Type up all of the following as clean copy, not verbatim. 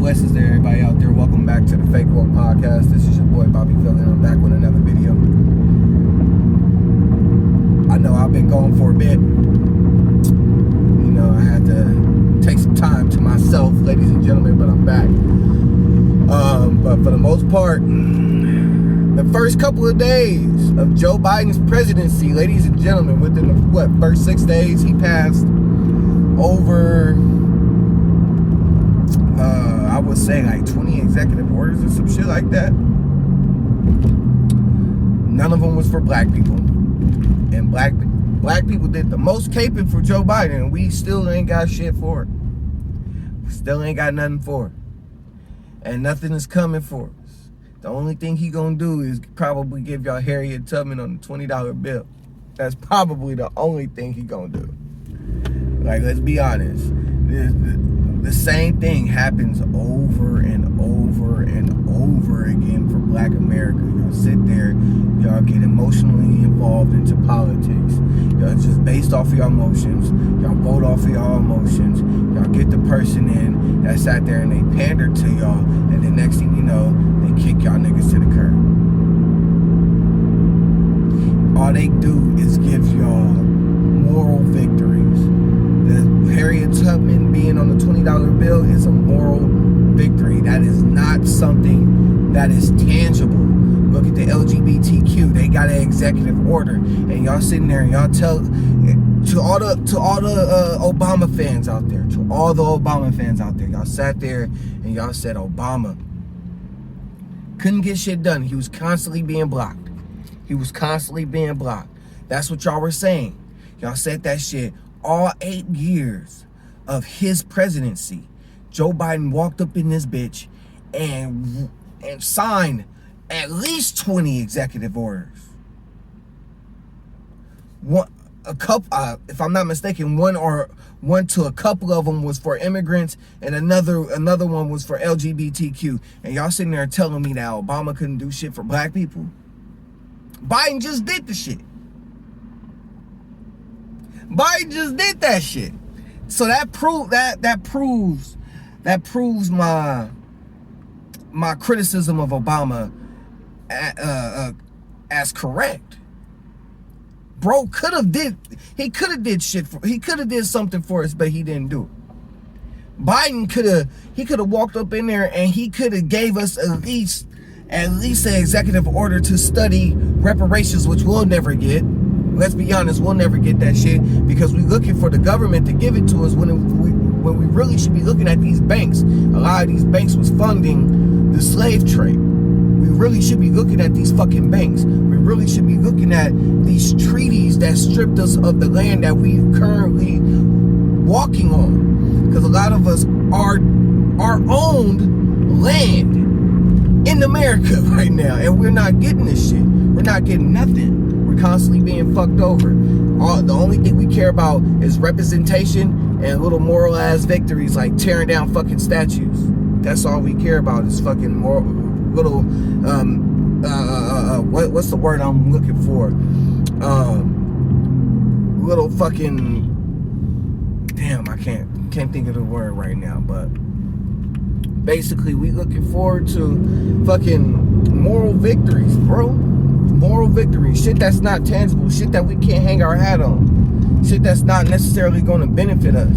blessings to everybody out there. Welcome back to the Fake World Podcast. This is your boy Bobby Phil, and I'm back with another video. I know I've been gone for a bit. You know, I had to take some time to myself, ladies and gentlemen, but I'm back. But for the most part, the first couple of days of Joe Biden's presidency, ladies and gentlemen, within the first 6 days, he passed over, I would say like 20 executive orders or some shit like that. None of them was for black people. And black people did the most caping for Joe Biden, and we still ain't got shit for it. We still ain't got nothing for it. And nothing is coming for us. The only thing he gonna do is probably give y'all Harriet Tubman on the $20 bill. That's probably the only thing he gonna do. Like, let's be honest. The same thing happens over and over and over again for black America. Y'all sit there, y'all get emotionally involved into politics. Y'all just based off of your emotions. Y'all vote off of y'all emotions. Y'all get the person in that sat there and they pander to y'all, and the next thing you know, they kick y'all niggas to the curb. All they do is give y'all moral victories. The Harriet Tubman being on the $20 bill is a moral victory. That is not something that is tangible. Look at the LGBTQ. They got an executive order, and y'all sitting there and y'all tell to all the Obama fans out there, y'all sat there and y'all said Obama couldn't get shit done. He was constantly being blocked. That's what y'all were saying. Y'all said that shit. All 8 years of his presidency, Joe Biden walked up in this bitch and signed at least 20 executive orders. If I'm not mistaken, one to a couple of them was for immigrants, and another one was for LGBTQ. And y'all sitting there telling me that Obama couldn't do shit for black people? Biden just did the shit. Biden just did that shit. So that proves my criticism of Obama as correct. Bro could have did something for us, but he didn't do it. Biden could have walked up in there and he could have gave us at least an executive order to study reparations, which we'll never get. Let's be honest, we'll never get that shit because we're looking for the government to give it to us when we really should be looking at these banks. A lot of these banks was funding the slave trade. We really should be looking at these fucking banks. We really should be looking at these treaties that stripped us of the land that we currently walking on. Because a lot of us are owned land in America right now, and we're not getting this shit. We're not getting nothing. We're constantly being fucked over. The only thing we care about is representation and little moral ass victories like tearing down fucking statues. That's all we care about is fucking moral little what's the word I'm looking for? Little fucking damn, I can't think of the word right now, but basically we looking forward to fucking moral victories, bro. Moral victory, shit that's not tangible, shit that we can't hang our hat on, shit that's not necessarily going to benefit us,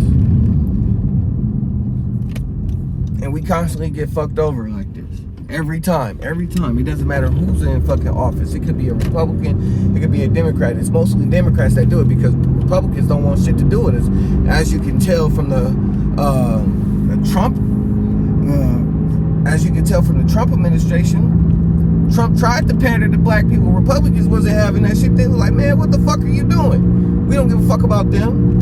and we constantly get fucked over like this every time. It doesn't matter who's in fucking office. It could be a Republican, it could be a Democrat. It's mostly Democrats that do it because Republicans don't want shit to do with us, as you can tell from the Trump administration. Trump tried to pander to black people. Republicans wasn't having that shit. They were like, man, what the fuck are you doing? We don't give a fuck about them.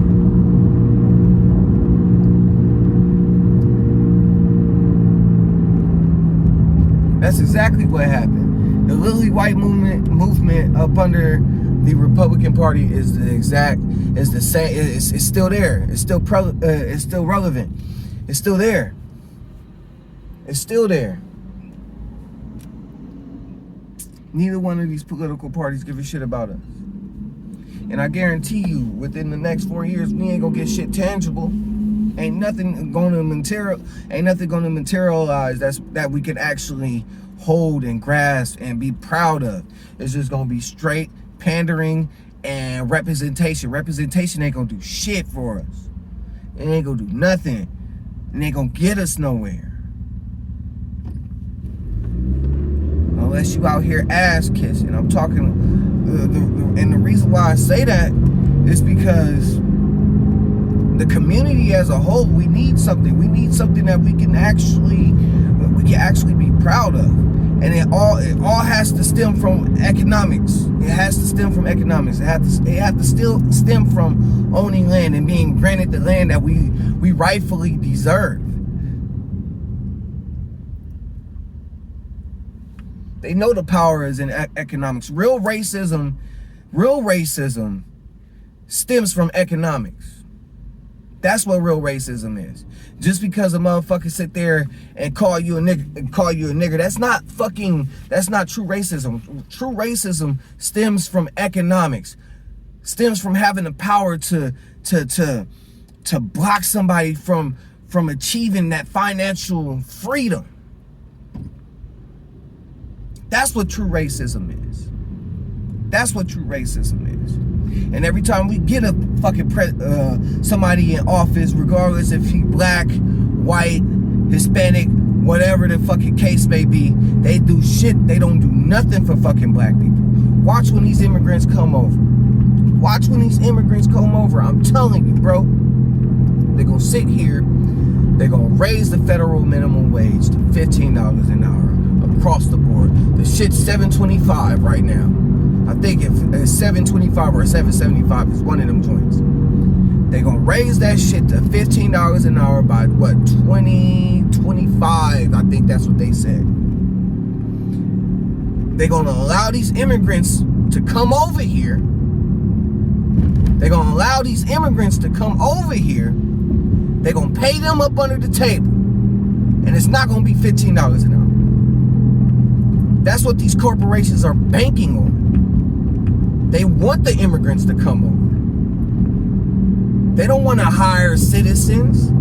That's exactly what happened. The Lily White movement up under the Republican Party is the same. It's still there. It's still relevant. It's still there. Neither one of these political parties give a shit about us. And I guarantee you, within the next 4 years, we ain't gonna get shit tangible. Ain't nothing going to materialize that we can actually hold and grasp and be proud of. It's just gonna be straight pandering and representation. Representation ain't gonna do shit for us. It ain't gonna do nothing. It ain't gonna get us nowhere. Unless you out here ass kissing. I'm talking, and the reason why I say that is because the community as a whole, we need something. We need something that we can actually be proud of. And it all has to stem from economics. It has to stem from economics. It has to still stem from owning land and being granted the land that we rightfully deserve. They know the power is in economics. Real racism stems from economics. That's what real racism is. Just because a motherfucker sit there and call you a nigger, that's not true racism. True racism stems from economics. Stems from having the power to block somebody from achieving that financial freedom. That's what true racism is. That's what true racism is. And every time we get a fucking somebody in office, regardless if he black, white, Hispanic, whatever the fucking case may be, they do shit. They don't do nothing for fucking black people. Watch when these immigrants come over. Watch when these immigrants come over. I'm telling you, bro. They're gonna sit here. They're gonna raise the federal minimum wage to $15 an hour across the board. The shit's $7.25 right now. I think if it's $7.25 or $7.75 is one of them joints. They're gonna raise that shit to $15 an hour by what, 2025? I think that's what they said. They're gonna allow these immigrants to come over here. They're gonna allow these immigrants to come over here. They're gonna pay them up under the table. And it's not gonna be $15 an hour. That's what these corporations are banking on. They want the immigrants to come over. They don't want to hire citizens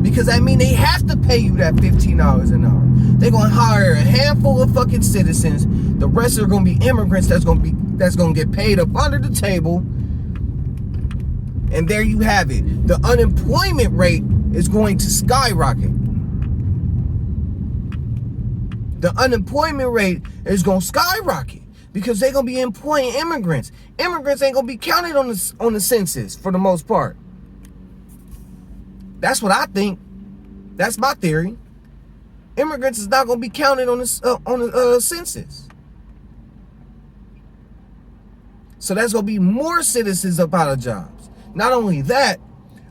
because that means they have to pay you that $15 an hour. They're going to hire a handful of fucking citizens. The rest are going to be immigrants that's going to get paid up under the table. And there you have it. The unemployment rate is going to skyrocket. The unemployment rate is going to skyrocket. Because they're going to be employing immigrants. Immigrants ain't going to be counted on the census for the most part. That's what I think. That's my theory. Immigrants is not going to be counted on the census. So there's going to be more citizens up out of jobs. Not only that,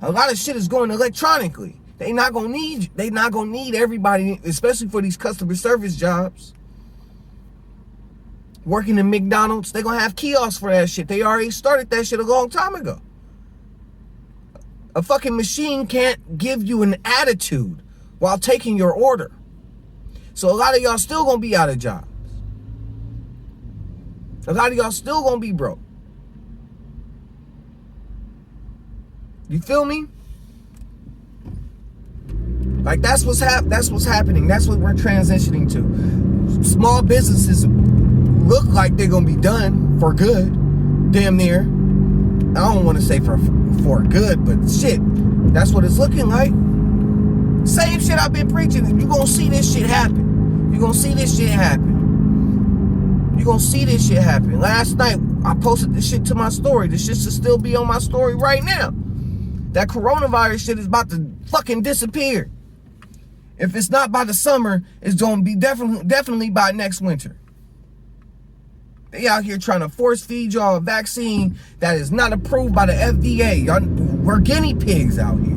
a lot of shit is going electronically. They not going to need everybody, especially for these customer service jobs. Working in McDonald's, they're going to have kiosks for that shit. They already started that shit a long time ago. A fucking machine can't give you an attitude while taking your order. So a lot of y'all still going to be out of jobs. A lot of y'all still going to be broke. You feel me? Like that's what's happening. That's what we're transitioning to. Small businesses look like they're gonna be done for good, damn near. I don't want to say for good, but shit, that's what it's looking like. Same shit I've been preaching. You gonna see this shit happen. You gonna see this shit happen. You gonna see this shit happen. Last night I posted this shit to my story. This shit should still be on my story right now. That coronavirus shit is about to fucking disappear. If it's not by the summer, it's gonna be definitely by next winter. They out here trying to force feed y'all a vaccine that is not approved by the FDA. We're guinea pigs out here.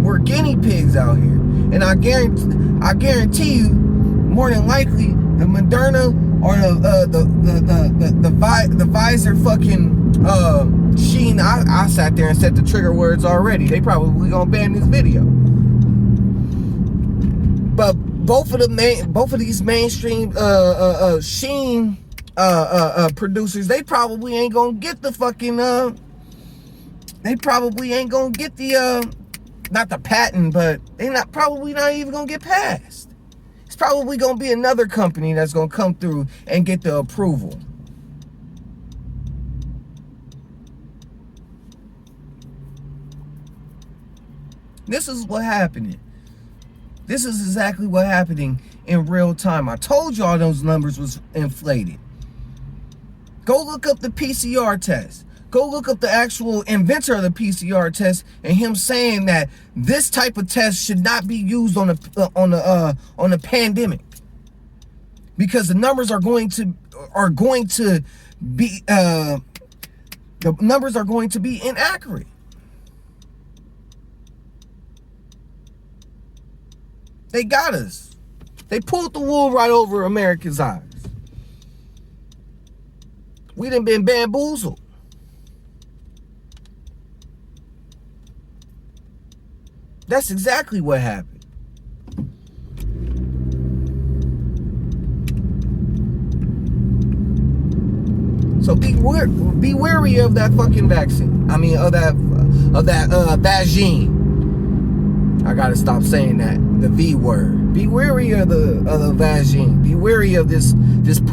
We're guinea pigs out here. And I guarantee you, more than likely, the Moderna or the Pfizer fucking Sheen, I sat there and said the trigger words already. They probably gonna ban this video. But both of these mainstream Sheen producers, they probably ain't gonna get the fucking they probably ain't gonna get the not the patent, but they probably not even gonna get passed. It's probably gonna be another company that's gonna come through and get the approval. This is what happening. This is exactly what happening in real time. I told y'all those numbers was inflated. Go look up the PCR test. Go look up the actual inventor of the PCR test and him saying that this type of test should not be used on a pandemic because the numbers are going to be inaccurate. They got us. They pulled the wool right over America's eyes. We done been bamboozled. That's exactly what happened. So be wary of that fucking vaccine. I mean, of that vaccine. I gotta stop saying that, the V word. Be wary of the vaccine. Be wary of this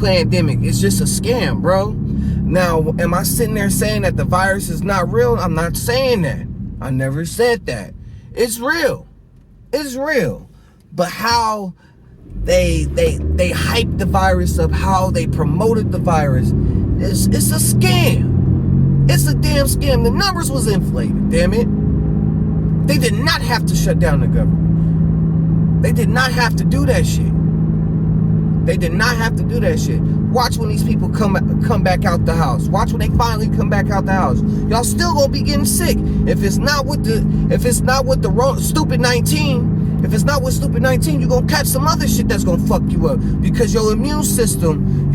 pandemic. It's just a scam, bro. Now, am I sitting there saying that the virus is not real? I'm not saying that. I never said that. It's real. It's real. But how they hyped the virus up, how they promoted the virus, it's a scam. It's a damn scam. The numbers was inflated, damn it. They did not have to shut down the government. They did not have to do that shit. They did not have to do that shit. Watch when these people come back out the house. Watch when they finally come back out the house. Y'all still gonna be getting sick. If it's not with the stupid 19, if it's not with stupid 19, you're gonna catch some other shit that's gonna fuck you up because your immune system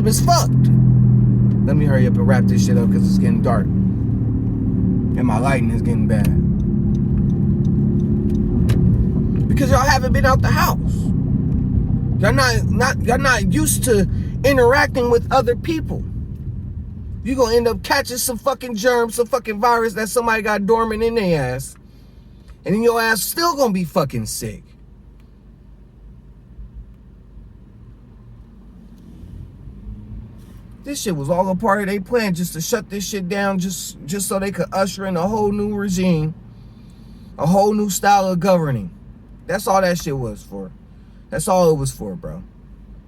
is fucked. Let me hurry up and wrap this shit up because it's getting dark and my lighting is getting bad. Because y'all haven't been out the house. Y'all not used to interacting with other people. You're gonna end up catching some fucking germs, some fucking virus that somebody got dormant in their ass. And then your ass still gonna be fucking sick. This shit was all a part of their plan just to shut this shit down just so they could usher in a whole new regime, a whole new style of governing. That's all that shit was for. That's all it was for, bro.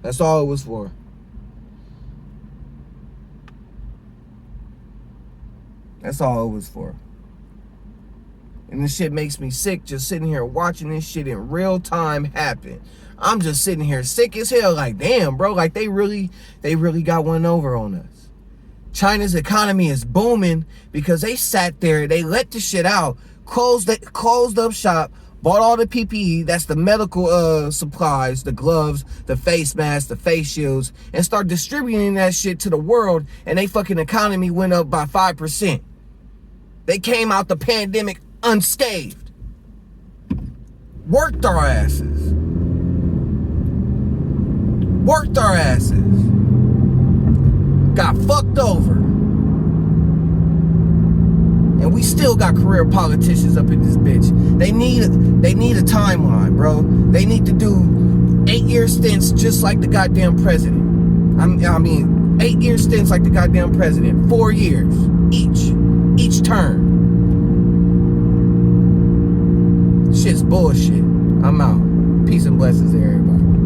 That's all it was for. That's all it was for. And this shit makes me sick just sitting here watching this shit in real time happen. I'm just sitting here sick as hell like, damn, bro, like they really got one over on us. China's economy is booming because they sat there, they let the shit out, closed up shop, bought all the PPE, that's the medical supplies, the gloves, the face masks, the face shields, and start distributing that shit to the world, and they fucking economy went up by 5%. They came out the pandemic unscathed. Worked our asses. Worked our asses. Got fucked over. And we still got career politicians up in this bitch. They need a timeline, bro. They need to do 8-year stints just like the goddamn president. I mean, 8-year stints like the goddamn president. 4 years each term. Shit's bullshit. I'm out. Peace and blessings to everybody.